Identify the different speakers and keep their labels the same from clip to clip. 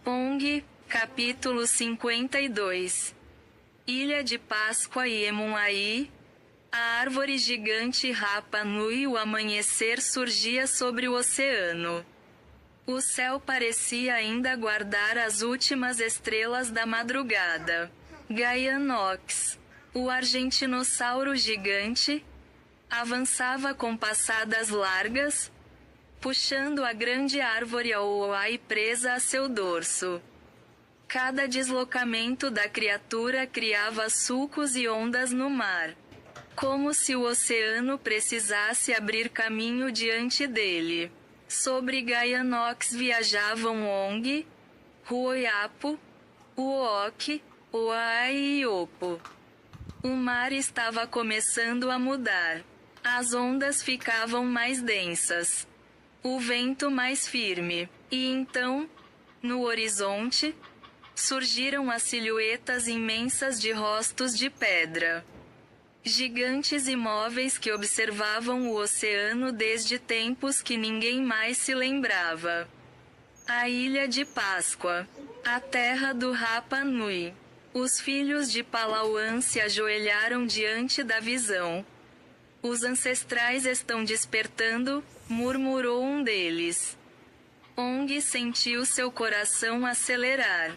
Speaker 1: ONG, capítulo 52. Ilha de Páscoa e Emunaí. A árvore gigante Rapa Nui. O amanhecer surgia sobre o oceano. O céu parecia ainda guardar as últimas estrelas da madrugada. Gaianox, o argentinossauro gigante, avançava com passadas largas, puxando a grande árvore Auai presa a seu dorso. Cada deslocamento da criatura criava sulcos e ondas no mar, como se o oceano precisasse abrir caminho diante dele. Sobre Gaianox viajavam Ong, Ruoyapo, Uok, Oai e Opo. O mar estava começando a mudar. As ondas ficavam mais densas. O vento mais firme. E então, no horizonte, surgiram as silhuetas imensas de rostos de pedra. Gigantes imóveis que observavam o oceano desde tempos que ninguém mais se lembrava. A Ilha de Páscoa. A terra do Rapa Nui. Os filhos de Palauan se ajoelharam diante da visão. Os ancestrais estão despertando, murmurou um deles. Ong sentiu seu coração acelerar.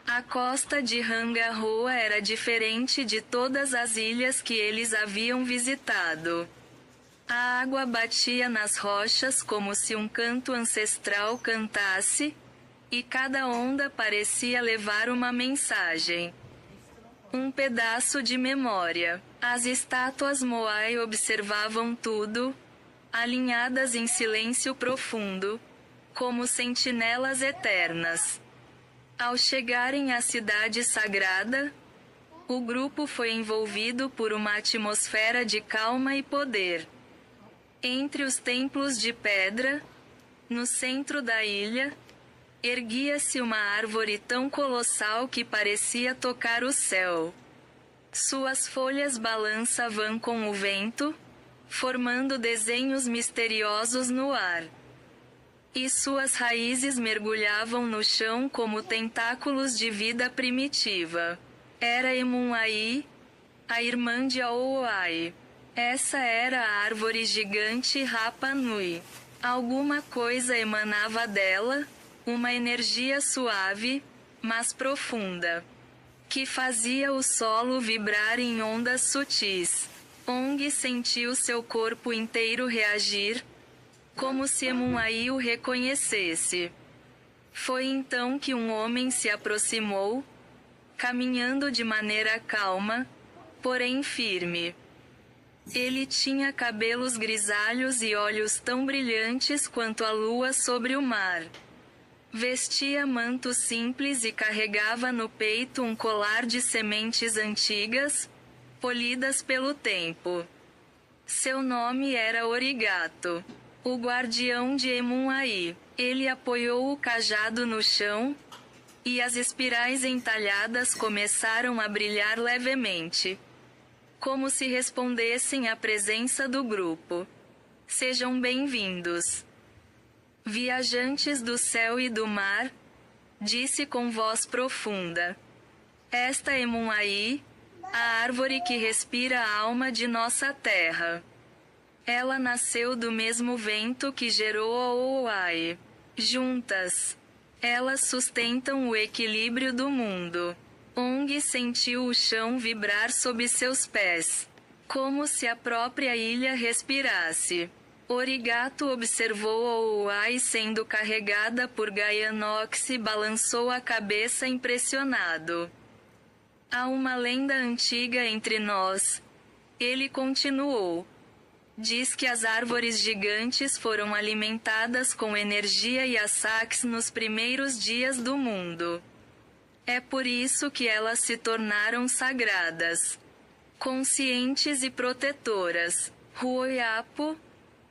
Speaker 1: A costa de Rangaroa era diferente de todas as ilhas que eles haviam visitado. A água batia nas rochas como se um canto ancestral cantasse, e cada onda parecia levar uma mensagem. Um pedaço de memória. As estátuas Moai observavam tudo, alinhadas em silêncio profundo, como sentinelas eternas. Ao chegarem à cidade sagrada, o grupo foi envolvido por uma atmosfera de calma e poder. Entre os templos de pedra, no centro da ilha, erguia-se uma árvore tão colossal que parecia tocar o céu. Suas folhas balançavam com o vento, formando desenhos misteriosos no ar. E suas raízes mergulhavam no chão como tentáculos de vida primitiva. Era Emunaí, a irmã de Auai. Essa era a árvore gigante Rapa Nui. Alguma coisa emanava dela, uma energia suave, mas profunda, que fazia o solo vibrar em ondas sutis. Ong sentiu seu corpo inteiro reagir, como se Emunaí o reconhecesse. Foi então que um homem se aproximou, caminhando de maneira calma, porém firme. Ele tinha cabelos grisalhos e olhos tão brilhantes quanto a lua sobre o mar. Vestia manto simples e carregava no peito um colar de sementes antigas, polidas pelo tempo. Seu nome era Origato, o guardião de Emunaí. Ele apoiou o cajado no chão, e as espirais entalhadas começaram a brilhar levemente, como se respondessem à presença do grupo. Sejam bem-vindos, viajantes do céu e do mar, disse com voz profunda. Esta é Emunaí, a árvore que respira a alma de nossa terra. Ela nasceu do mesmo vento que gerou a Auai. Juntas, elas sustentam o equilíbrio do mundo. Ong sentiu o chão vibrar sob seus pés, como se a própria ilha respirasse. Origato observou a Auai sendo carregada por Gaianox e balançou a cabeça impressionado. Há uma lenda antiga entre nós. Ele continuou. Diz que as árvores gigantes foram alimentadas com energia e saques nos primeiros dias do mundo. É por isso que elas se tornaram sagradas, conscientes e protetoras. Ruoyapo,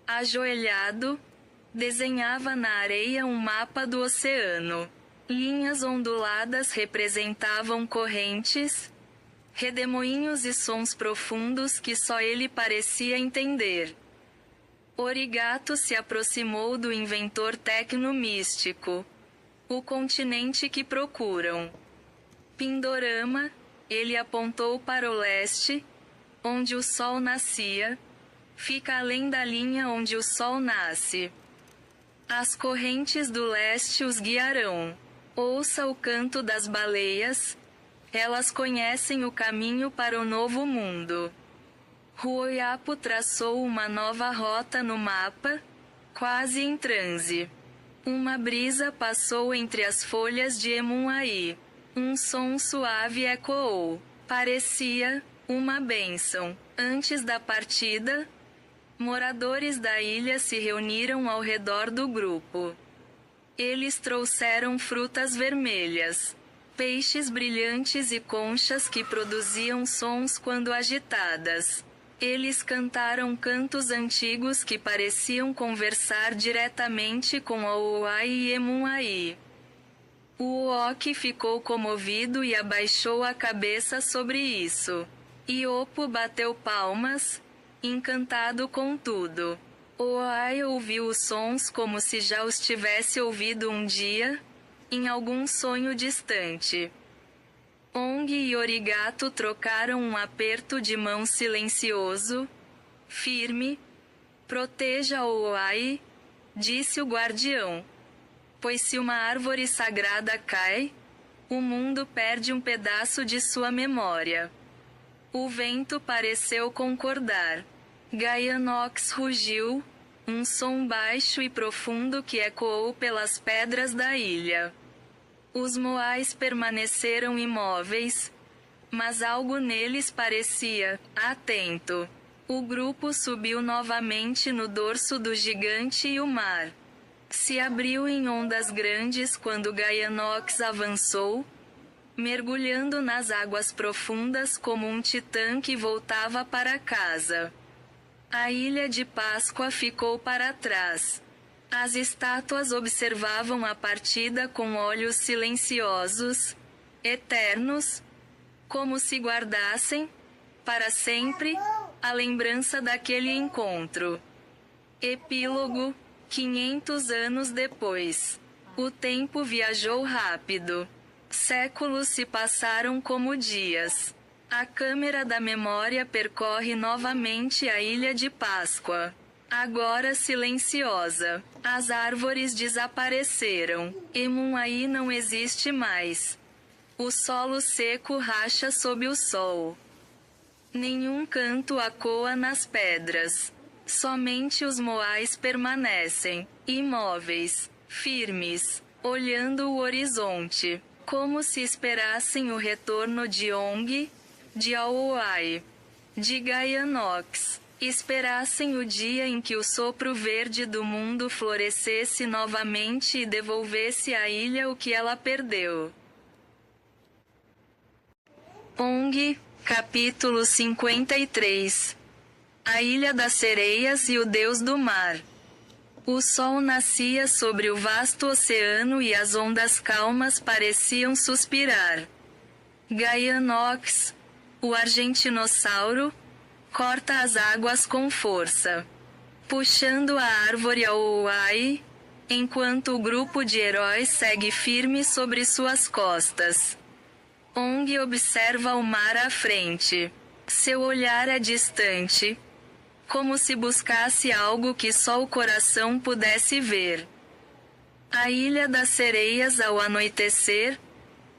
Speaker 1: ajoelhado, desenhava na areia um mapa do oceano. Linhas onduladas representavam correntes, redemoinhos e sons profundos que só ele parecia entender. Origato se aproximou do inventor tecno-místico. O continente que procuram. Pindorama, ele apontou para o leste, onde o sol nascia, fica além da linha onde o sol nasce. As correntes do leste os guiarão. Ouça o canto das baleias, elas conhecem o caminho para o novo mundo. Ruoyapo traçou uma nova rota no mapa, quase em transe. Uma brisa passou entre as folhas de Emunaí. Um som suave ecoou. Parecia uma bênção. Antes da partida, moradores da ilha se reuniram ao redor do grupo. Eles trouxeram frutas vermelhas, peixes brilhantes e conchas que produziam sons quando agitadas. Eles cantaram cantos antigos que pareciam conversar diretamente com Auai e Emunaí. O Uoki ficou comovido e abaixou a cabeça sobre isso. Iopo bateu palmas, encantado com tudo. Oai ouviu os sons como se já os tivesse ouvido um dia, em algum sonho distante. Ong e Origato trocaram um aperto de mão silencioso, firme. Proteja Oai, disse o guardião. Pois se uma árvore sagrada cai, o mundo perde um pedaço de sua memória. O vento pareceu concordar. Gaianox rugiu, um som baixo e profundo que ecoou pelas pedras da ilha. Os moais permaneceram imóveis, mas algo neles parecia atento. O grupo subiu novamente no dorso do gigante e o mar se abriu em ondas grandes quando Gaianox avançou, mergulhando nas águas profundas como um titã que voltava para casa. A ilha de Páscoa ficou para trás. As estátuas observavam a partida com olhos silenciosos, eternos, como se guardassem, para sempre, a lembrança daquele encontro. Epílogo: 500 anos depois. O tempo viajou rápido. Séculos se passaram como dias. A câmera da memória percorre novamente a ilha de Páscoa. Agora silenciosa. As árvores desapareceram. Emunaí não existe mais. O solo seco racha sob o sol. Nenhum canto ecoa nas pedras. Somente os moais permanecem, imóveis, firmes, olhando o horizonte, como se esperassem o retorno de Ong, de Auai, de Gaianox. Esperassem o dia em que o sopro verde do mundo florescesse novamente e devolvesse à ilha o que ela perdeu. Ong, capítulo 53. A Ilha das Sereias e o Deus do Mar. O sol nascia sobre o vasto oceano e as ondas calmas pareciam suspirar. Gaianox, o argentinossauro, corta as águas com força, puxando a árvore ao Auai, enquanto o grupo de heróis segue firme sobre suas costas. Ong observa o mar à frente. Seu olhar é distante, como se buscasse algo que só o coração pudesse ver. A Ilha das Sereias ao anoitecer,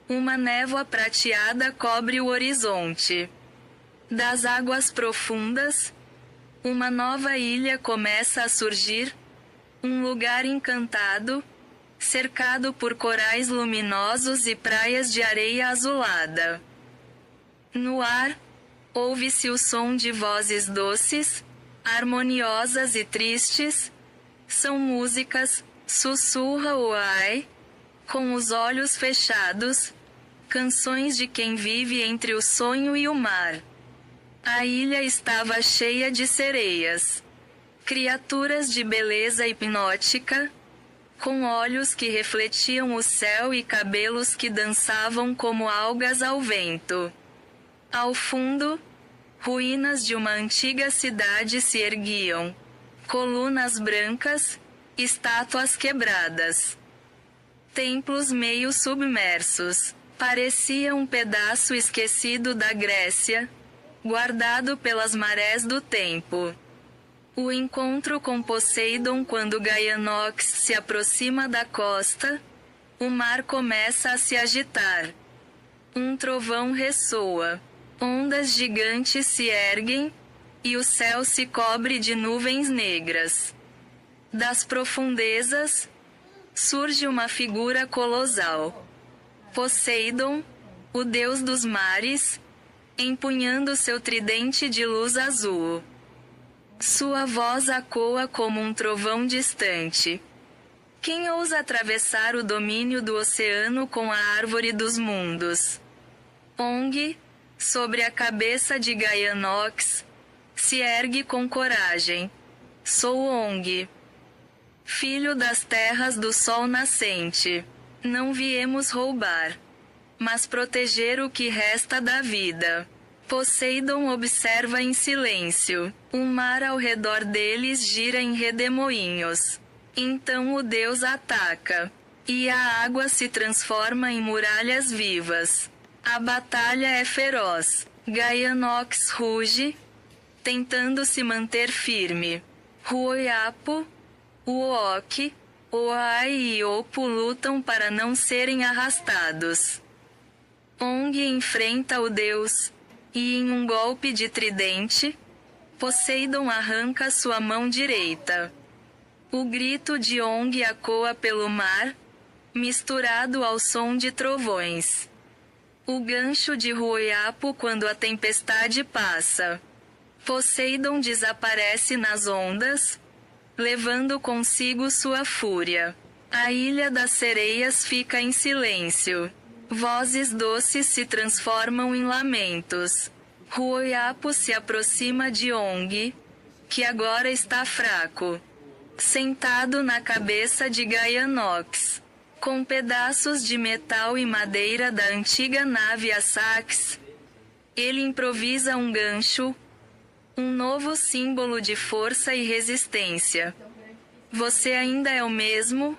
Speaker 1: uma névoa prateada cobre o horizonte. Das águas profundas, uma nova ilha começa a surgir, um lugar encantado, cercado por corais luminosos e praias de areia azulada. No ar, ouve-se o som de vozes doces, harmoniosas e tristes. São músicas, sussurra Oai, com os olhos fechados, canções de quem vive entre o sonho e o mar. A ilha estava cheia de sereias, criaturas de beleza hipnótica, com olhos que refletiam o céu e cabelos que dançavam como algas ao vento. Ao fundo, ruínas de uma antiga cidade se erguiam. Colunas brancas, estátuas quebradas. templos meio submersos. Parecia um pedaço esquecido da Grécia, guardado pelas marés do tempo. O encontro com Poseidon. Quando Gaianox se aproxima da costa, o mar começa a se agitar. Um trovão ressoa. Ondas gigantes se erguem, e o céu se cobre de nuvens negras. Das profundezas, surge uma figura colossal. Poseidon, o deus dos mares, empunhando seu tridente de luz azul. Sua voz ecoa como um trovão distante. Quem ousa atravessar o domínio do oceano com a árvore dos mundos? Ong, sobre a cabeça de Gaianox, se ergue com coragem. Sou Ong, filho das terras do sol nascente. Não viemos roubar, mas proteger o que resta da vida. Poseidon observa em silêncio. O mar ao redor deles gira em redemoinhos. Então o deus ataca, e a água se transforma em muralhas vivas. A batalha é feroz. Gaianox ruge, tentando se manter firme. Ruoyapo, Uoki, Oai e Opo lutam para não serem arrastados. Ong enfrenta o deus, e em um golpe de tridente, Poseidon arranca sua mão direita. O grito de Ong ecoa pelo mar, misturado ao som de trovões. O gancho de Ruoyapo quando a tempestade passa. Poseidon desaparece nas ondas, levando consigo sua fúria. A ilha das sereias fica em silêncio. Vozes doces se transformam em lamentos. Ruoyapo se aproxima de Ong, que agora está fraco, sentado na cabeça de Gaianox. Com pedaços de metal e madeira da antiga nave Asax, ele improvisa um gancho, um novo símbolo de força e resistência. Você ainda é o mesmo,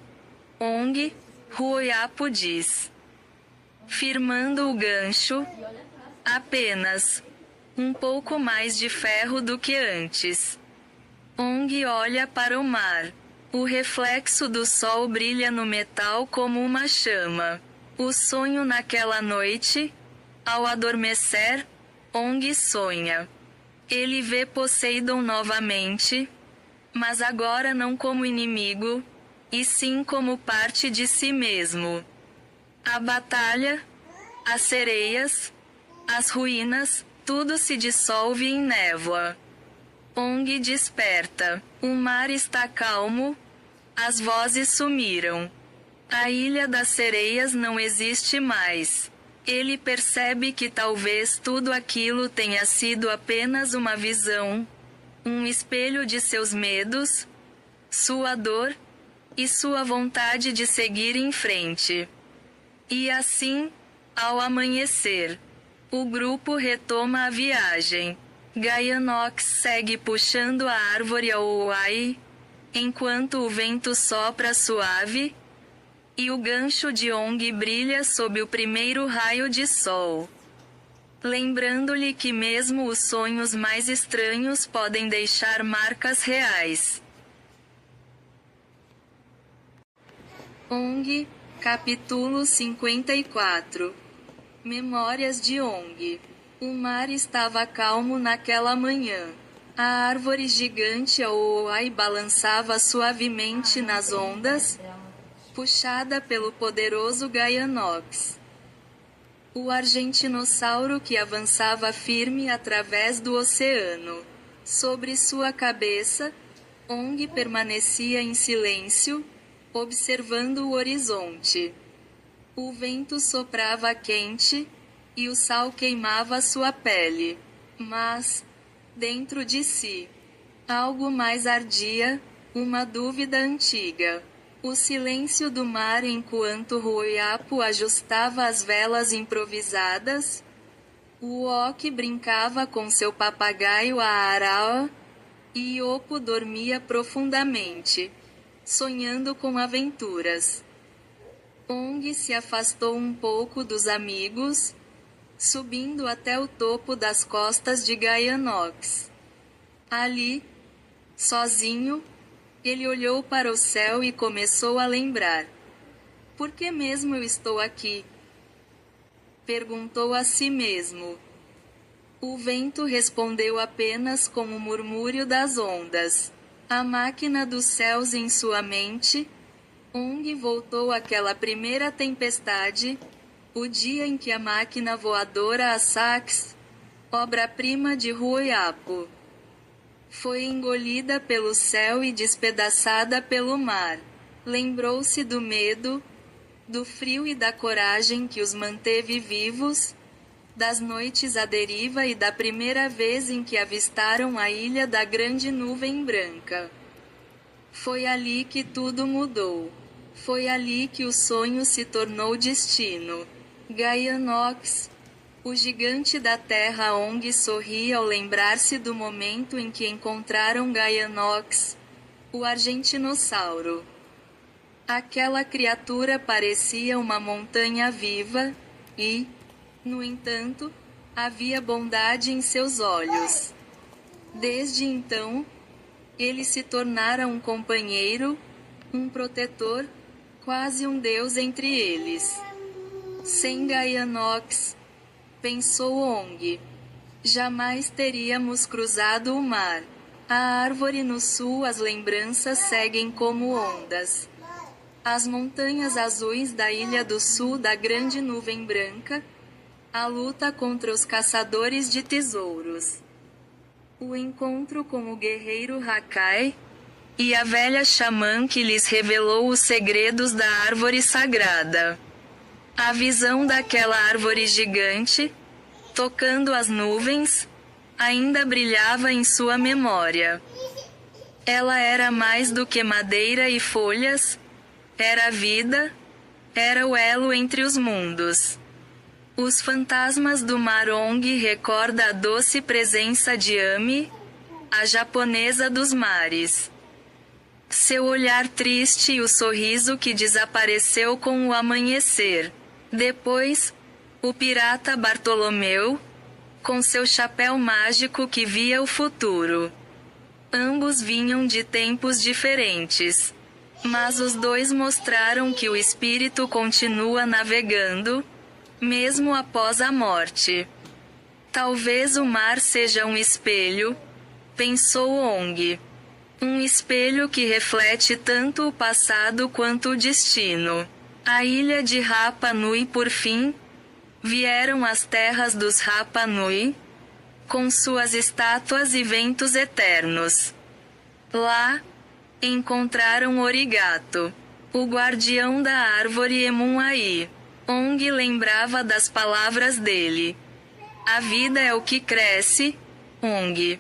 Speaker 1: Ong, Ruoyapo diz. Firmando o gancho, apenas um pouco mais de ferro do que antes. Ong olha para o mar. O reflexo do sol brilha no metal como uma chama. O sonho naquela noite, ao adormecer, Ong sonha. Ele vê Poseidon novamente, mas agora não como inimigo, e sim como parte de si mesmo. A batalha, as sereias, as ruínas, tudo se dissolve em névoa. Ong desperta. O mar está calmo, as vozes sumiram. A ilha das sereias não existe mais. Ele percebe que talvez tudo aquilo tenha sido apenas uma visão, um espelho de seus medos, sua dor, e sua vontade de seguir em frente. E assim, ao amanhecer, o grupo retoma a viagem. Gaianox segue puxando a árvore ao Oai, enquanto o vento sopra suave, e o gancho de Ong brilha sob o primeiro raio de sol. Lembrando-lhe que mesmo os sonhos mais estranhos podem deixar marcas reais. Ong, capítulo 54. Memórias de Ong. O mar estava calmo naquela manhã. A árvore gigante ao Oai balançava suavemente nas ondas, puxada pelo poderoso Gaianox. O argentinossauro que avançava firme através do oceano. Sobre sua cabeça, Ong permanecia em silêncio, observando o horizonte. O vento soprava quente, e o sal queimava sua pele. Mas, dentro de si, algo mais ardia, uma dúvida antiga. O silêncio do mar enquanto Ruoyapo ajustava as velas improvisadas. O Oki brincava com seu papagaio Aaraoa, e Opo dormia profundamente, sonhando com aventuras. Ong se afastou um pouco dos amigos, subindo até o topo das costas de Gaianox. Ali, sozinho, ele olhou para o céu e começou a lembrar. Por que mesmo eu estou aqui? Perguntou a si mesmo. O vento respondeu apenas com o murmúrio das ondas. A máquina dos céus em sua mente. Ong voltou àquela primeira tempestade, o dia em que a máquina voadora Asax, obra-prima de Huoyapo, foi engolida pelo céu e despedaçada pelo mar. Lembrou-se do medo, do frio e da coragem que os manteve vivos, das noites à deriva e da primeira vez em que avistaram a ilha da grande nuvem branca. Foi ali que tudo mudou. Foi ali que o sonho se tornou destino. Gaianox, o gigante da terra Ong sorria ao lembrar-se do momento em que encontraram Gaianox, o argentinossauro. Aquela criatura parecia uma montanha viva, e, no entanto, havia bondade em seus olhos. Desde então, ele se tornara um companheiro, um protetor, quase um deus entre eles. Sem Gaianox, pensou Ong, jamais teríamos cruzado o mar. A árvore no sul, as lembranças seguem como ondas. As montanhas azuis da ilha do sul da grande nuvem branca, a luta contra os caçadores de tesouros. O encontro com o guerreiro Hakai, e a velha xamã que lhes revelou os segredos da árvore sagrada. A visão daquela árvore gigante, tocando as nuvens, ainda brilhava em sua memória. Ela era mais do que madeira e folhas, era a vida, era o elo entre os mundos. Os fantasmas do mar Ong recorda a doce presença de Ami, a japonesa dos mares. Seu olhar triste e o sorriso que desapareceu com o amanhecer. Depois, o pirata Bartolomeu, com seu chapéu mágico que via o futuro. Ambos vinham de tempos diferentes. Mas os dois mostraram que o espírito continua navegando, mesmo após a morte. Talvez o mar seja um espelho, pensou Ong. Um espelho que reflete tanto o passado quanto o destino. A ilha de Rapa Nui por fim. Vieram as terras dos Rapa Nui, com suas estátuas e ventos eternos. Lá, encontraram Origato, o guardião da árvore Emunai. Ong lembrava das palavras dele. A vida é o que cresce, Ong.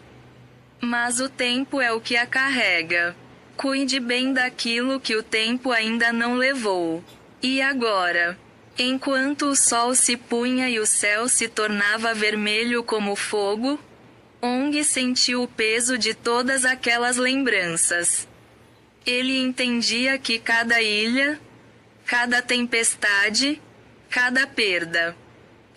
Speaker 1: Mas o tempo é o que a carrega. Cuide bem daquilo que o tempo ainda não levou. E agora? Enquanto o sol se punha e o céu se tornava vermelho como fogo, Ong sentiu o peso de todas aquelas lembranças. Ele entendia que cada ilha, cada tempestade, cada perda,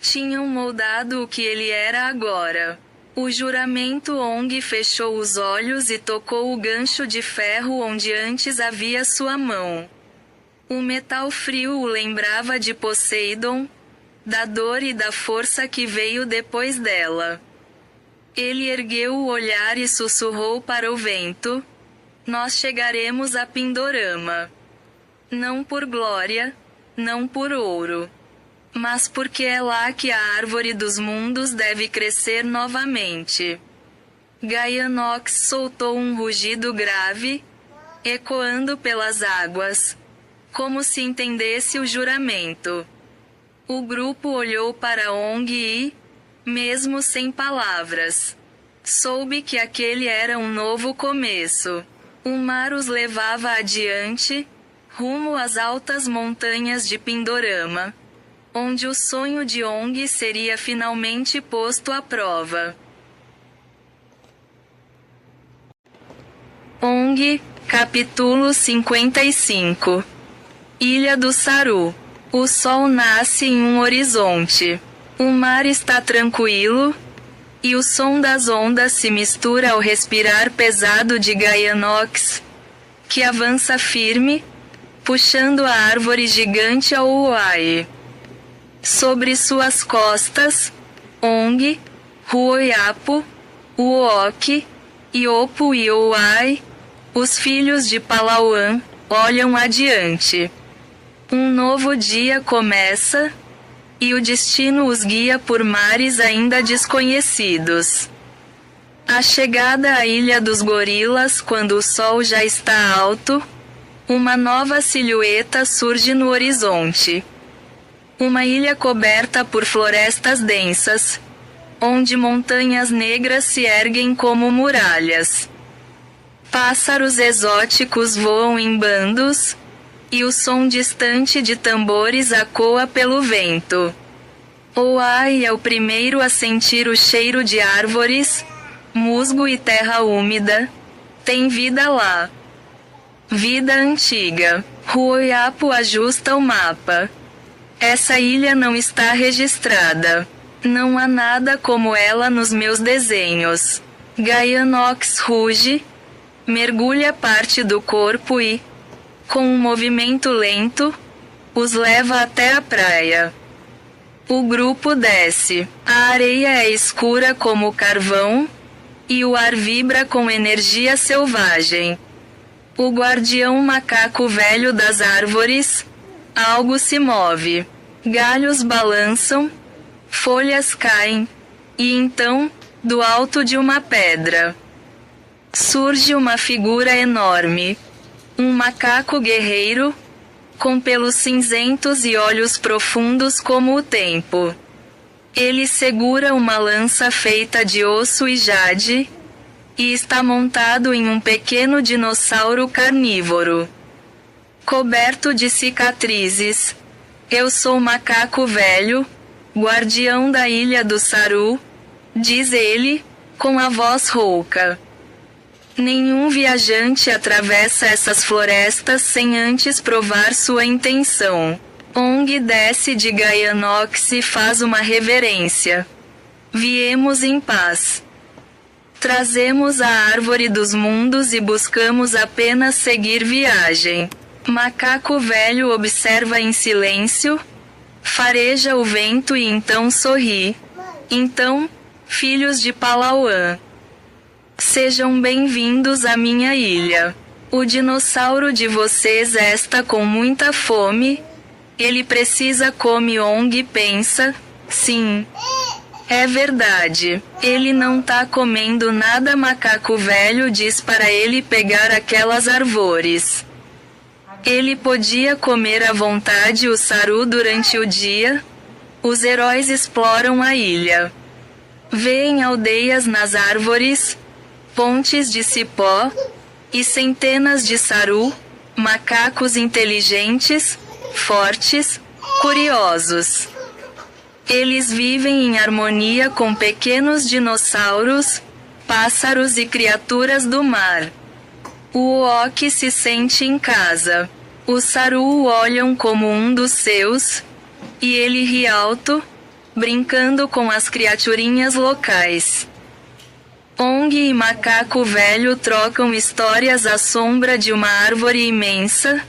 Speaker 1: tinham moldado o que ele era agora. O juramento Ong fechou os olhos e tocou o gancho de ferro onde antes havia sua mão. O metal frio o lembrava de Poseidon, da dor e da força que veio depois dela. Ele ergueu o olhar e sussurrou para o vento: nós chegaremos a Pindorama. Não por glória, não por ouro, mas porque é lá que a árvore dos mundos deve crescer novamente. Gaianox soltou um rugido grave, ecoando pelas águas, como se entendesse o juramento. O grupo olhou para Ong e, mesmo sem palavras, soube que aquele era um novo começo. O mar os levava adiante, rumo às altas montanhas de Pindorama, onde o sonho de Ong seria finalmente posto à prova. Ong, capítulo 55. Ilha do Saru. O sol nasce em um horizonte. O mar está tranquilo, e o som das ondas se mistura ao respirar pesado de Gaianox, que avança firme, puxando a árvore gigante ao uai. Sobre suas costas, Ong, Huoyapo, Uoki, Iopo e Ouai, os filhos de Palauan, olham adiante. Um novo dia começa, e o destino os guia por mares ainda desconhecidos. A chegada à Ilha dos Gorilas quando o sol já está alto, uma nova silhueta surge no horizonte. Uma ilha coberta por florestas densas, onde montanhas negras se erguem como muralhas. Pássaros exóticos voam em bandos, e o som distante de tambores ecoa pelo vento. Ouai é o primeiro a sentir o cheiro de árvores, musgo e terra úmida. Tem vida lá. Vida antiga. Huoyapo ajusta o mapa. Essa ilha não está registrada. Não há nada como ela nos meus desenhos. Gaianox ruge, mergulha parte do corpo e, com um movimento lento, os leva até a praia. O grupo desce. A areia é escura como carvão, e o ar vibra com energia selvagem. O guardião macaco velho das árvores, algo se move. Galhos balançam, folhas caem, e então, do alto de uma pedra, surge uma figura enorme. Um macaco guerreiro, com pelos cinzentos e olhos profundos como o tempo. Ele segura uma lança feita de osso e jade, e está montado em um pequeno dinossauro carnívoro, coberto de cicatrizes. Eu sou macaco velho, guardião da Ilha do Saru, diz ele, com a voz rouca. Nenhum viajante atravessa essas florestas sem antes provar sua intenção. Ong desce de Gaianox e faz uma reverência. Viemos em paz. Trazemos a árvore dos mundos e buscamos apenas seguir viagem. Macaco velho observa em silêncio, fareja o vento e então sorri. Então, filhos de Palauan, sejam bem-vindos à minha ilha. O dinossauro de vocês está com muita fome. Ele precisa comer. Ong pensa, sim. É verdade. Ele não tá comendo nada. Macaco velho diz para ele pegar aquelas árvores. Ele podia comer à vontade o saru durante o dia. Os heróis exploram a ilha. Vêem aldeias nas árvores, pontes de cipó, e centenas de saru, macacos inteligentes, fortes, curiosos. Eles vivem em harmonia com pequenos dinossauros, pássaros e criaturas do mar. O Uoki se sente em casa. Os saru o olham como um dos seus, e ele ri alto, brincando com as criaturinhas locais. Ong e macaco velho trocam histórias à sombra de uma árvore imensa,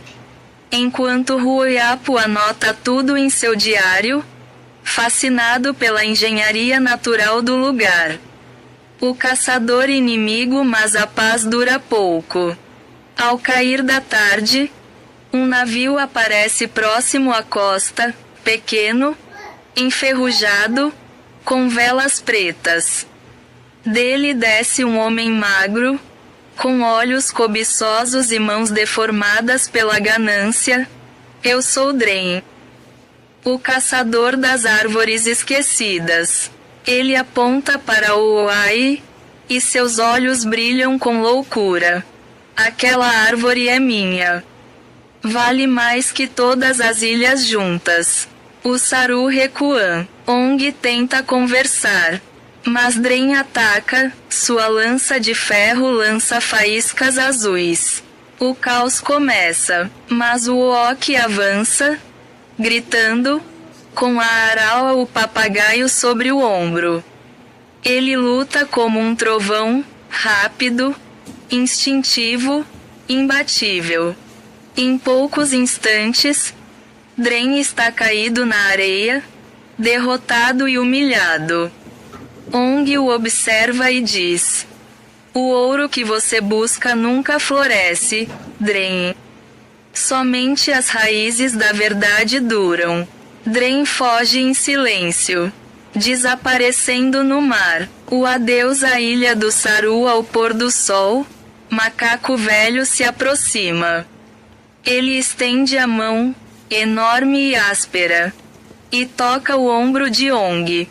Speaker 1: enquanto Huoyapo anota tudo em seu diário, fascinado pela engenharia natural do lugar. O caçador inimigo, mas a paz dura pouco. Ao cair da tarde, um navio aparece próximo à costa, pequeno, enferrujado, com velas pretas. Dele desce um homem magro, com olhos cobiçosos e mãos deformadas pela ganância. Eu sou Dren, o caçador das árvores esquecidas. Ele aponta para o Uai, e seus olhos brilham com loucura. Aquela árvore é minha. Vale mais que todas as ilhas juntas. O saru recua. Ong tenta conversar, mas Dren ataca. Sua lança de ferro lança faíscas azuis. O caos começa, mas o Oki avança, gritando, com a Arawa o papagaio sobre o ombro. Ele luta como um trovão, rápido, instintivo, imbatível. Em poucos instantes, Dren está caído na areia, derrotado e humilhado. Ong o observa e diz: o ouro que você busca nunca floresce, Dren. Somente as raízes da verdade duram. Dren foge em silêncio, desaparecendo no mar. O adeus à ilha do Saru ao pôr do sol. Macaco velho se aproxima. Ele estende a mão, enorme e áspera, e toca o ombro de Ong.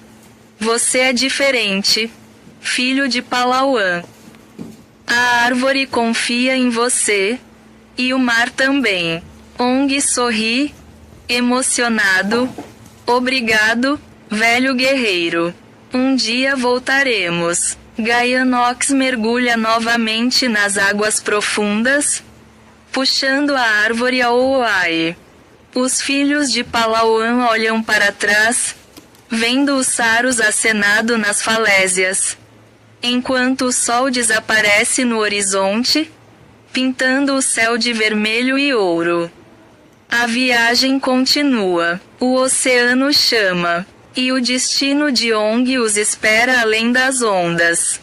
Speaker 1: Você é diferente, filho de Palauan. A árvore confia em você, e o mar também. Ong sorri, emocionado. Obrigado, velho guerreiro. Um dia voltaremos. Gaianox mergulha novamente nas águas profundas, puxando a árvore ao Oai. Os filhos de Palauan olham para trás, vendo os Sarus acenado nas falésias. Enquanto o sol desaparece no horizonte, pintando o céu de vermelho e ouro. A viagem continua. O oceano chama. E o destino de Ong os espera além das ondas.